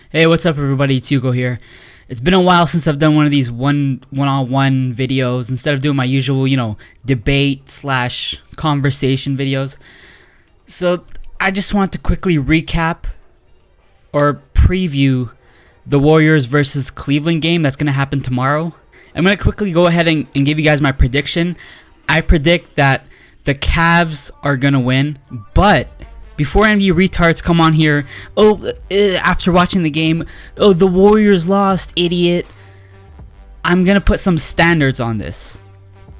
Hey, what's up everybody, it's Yugo here. It's been a while since I've done one of these one-on-one videos instead of doing my usual, debate slash conversation videos. So I just want to quickly recap or preview the Warriors versus Cleveland game that's going to happen tomorrow. I'm going to quickly go ahead and give you guys my prediction. I predict that the Cavs are going to win, but before any of you retards come on here, after watching the game, the Warriors lost, idiot. I'm going to put some standards on this.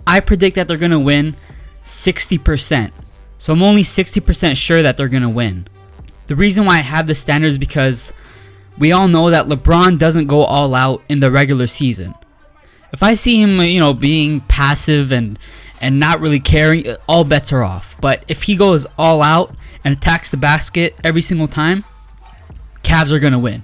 I predict that they're going to win 60%. So I'm only 60% sure that they're going to win. The reason why I have the standards is because we all know that LeBron doesn't go all out in the regular season. If I see him, being passive and not really caring, all bets are off. But if he goes all out and attacks the basket every single time, Cavs are going to win.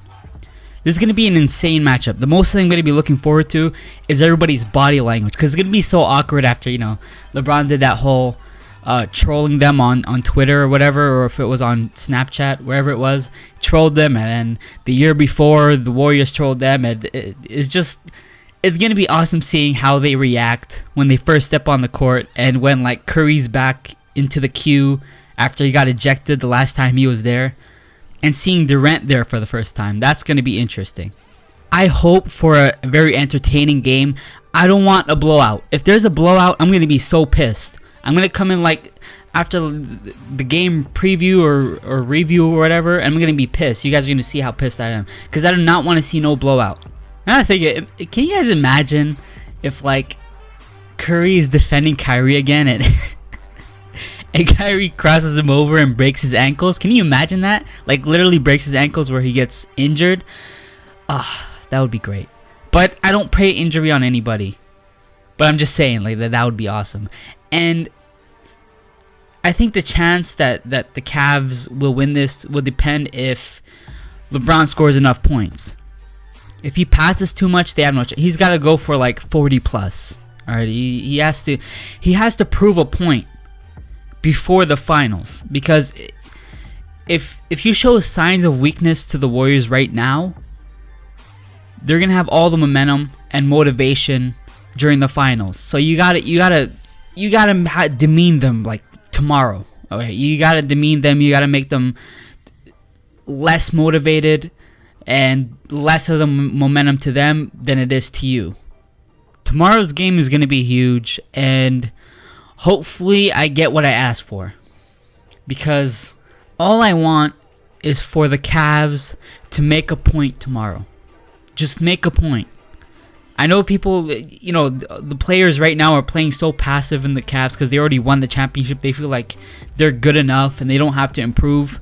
This is going to be an insane matchup. The most thing I'm going to be looking forward to is everybody's body language, because it's going to be so awkward after, LeBron did that whole trolling them on Twitter or whatever, or if it was on Snapchat, wherever it was, trolled them, and then the year before the Warriors trolled them, and it's going to be awesome seeing how they react when they first step on the court, and when Curry's back into the queue after he got ejected the last time he was there, and seeing Durant there for the first time. That's going to be interesting. I hope for a very entertaining game. I don't want a blowout. If there's a blowout, I'm going to be so pissed. I'm going to come in after the game preview or review or whatever, and I'm going to be pissed. You guys are going to see how pissed I am, because I do not want to see no blowout. Now I think, can you guys imagine if Curry is defending Kyrie again and Kyrie crosses him over and breaks his ankles? Can you imagine that? Literally breaks his ankles where he gets injured. That would be great. But I don't pray injury on anybody. But I'm just saying that would be awesome. And I think the chance that the Cavs will win this will depend if LeBron scores enough points. If he passes too much, they have no chance. He's got to go for 40 plus. All right, he has to prove a point before the finals, because if you show signs of weakness to the Warriors right now, they're gonna have all the momentum and motivation during the finals. So you gotta demean them tomorrow. Okay, you gotta demean them. You gotta make them less motivated and less of the momentum to them than it is to you. Tomorrow's game is gonna be huge, and hopefully I get what I asked for, because all I want is for the Cavs to make a point tomorrow. Just make a point. I know people, the players right now are playing so passive in the Cavs because they already won the championship. They feel like they're good enough and they don't have to improve.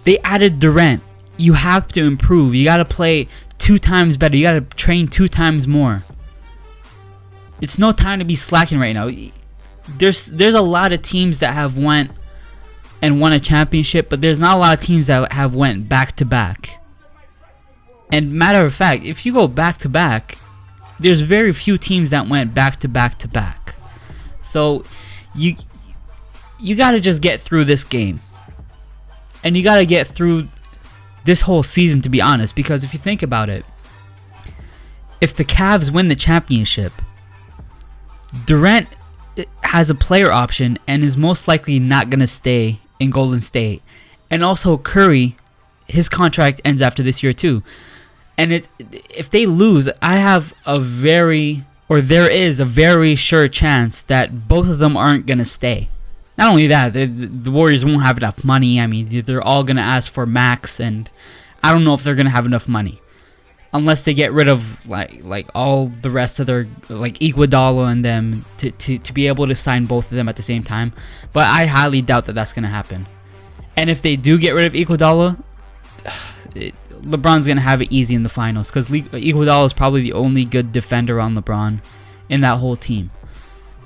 They added Durant. You have to improve. You got to play 2 times better. You got to train 2 times more. It's no time to be slacking right now. There's a lot of teams that have went and won a championship, but there's not a lot of teams that have went back to back. And matter of fact, if you go back to back, there's very few teams that went back to back to back. So you got to just get through this game, and you got to get through this whole season, to be honest, because if you think about it, if the Cavs win the championship, Durant has a player option and is most likely not going to stay in Golden State. And also Curry, his contract ends after this year too. And if they lose, there is a very sure chance that both of them aren't going to stay. Not only that, the Warriors won't have enough money. I mean, they're all going to ask for max, and I don't know if they're going to have enough money, unless they get rid of all the rest of their Iguodala and them to be able to sign both of them at the same time. But I highly doubt that that's going to happen. And if they do get rid of Iguodala, LeBron's going to have it easy in the finals, because Iguodala is probably the only good defender on LeBron in that whole team.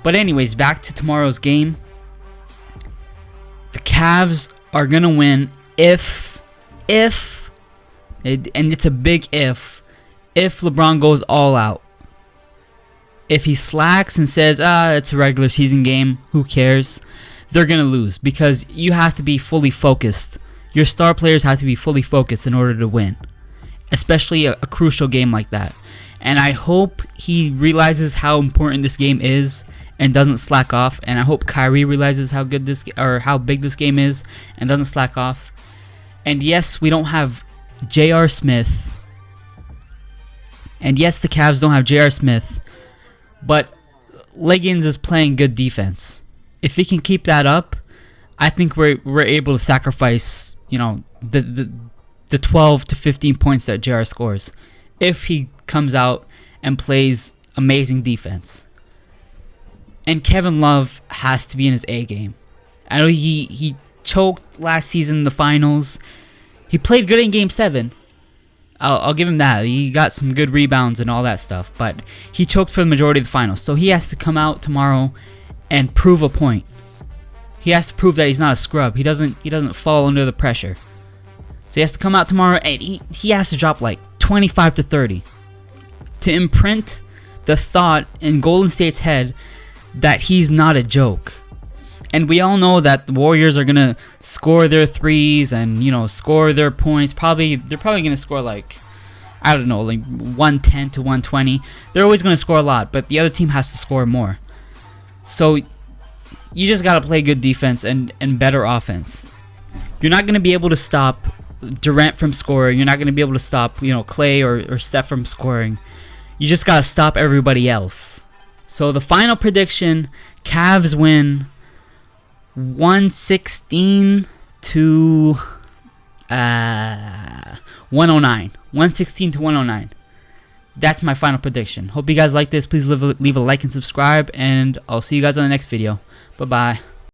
But anyways, back to tomorrow's game. The Cavs are going to win if, and it's a big if LeBron goes all out. If he slacks and says, it's a regular season game, who cares? They're going to lose, because you have to be fully focused. Your star players have to be fully focused in order to win. especially a crucial game like that. And I hope he realizes how important this game is and doesn't slack off. And I hope Kyrie realizes how good this or how big this game is and doesn't slack off. And yes, we don't have J.R. Smith. And yes, the Cavs don't have J.R. Smith. But Liggins is playing good defense. If he can keep that up, I think we're able to sacrifice, you know, the 12 to 15 points that J.R. scores if he comes out and plays amazing defense. And Kevin Love has to be in his A game. I know he choked last season in the finals. He played good in Game 7. I'll give him that. He got some good rebounds and all that stuff. But he choked for the majority of the finals. So he has to come out tomorrow and prove a point. He has to prove that he's not a scrub. He doesn't fall under the pressure. So he has to come out tomorrow and he has to drop like 25 to 30 to imprint the thought in Golden State's head that he's not a joke. And we all know that the Warriors are gonna score their threes and, you know, score their points. They're probably gonna score like, I don't know, like 110 to 120. They're always gonna score a lot, but the other team has to score more. So you just gotta play good defense and better offense. You're not gonna be able to stop Durant from scoring. You're not gonna be able to stop, you know, Clay or Steph from scoring. You just gotta stop everybody else. So the final prediction: Cavs win 116 to 109. 116 to 109. That's my final prediction. Hope you guys like this. Please leave a like and subscribe, and I'll see you guys on the next video. Bye-bye.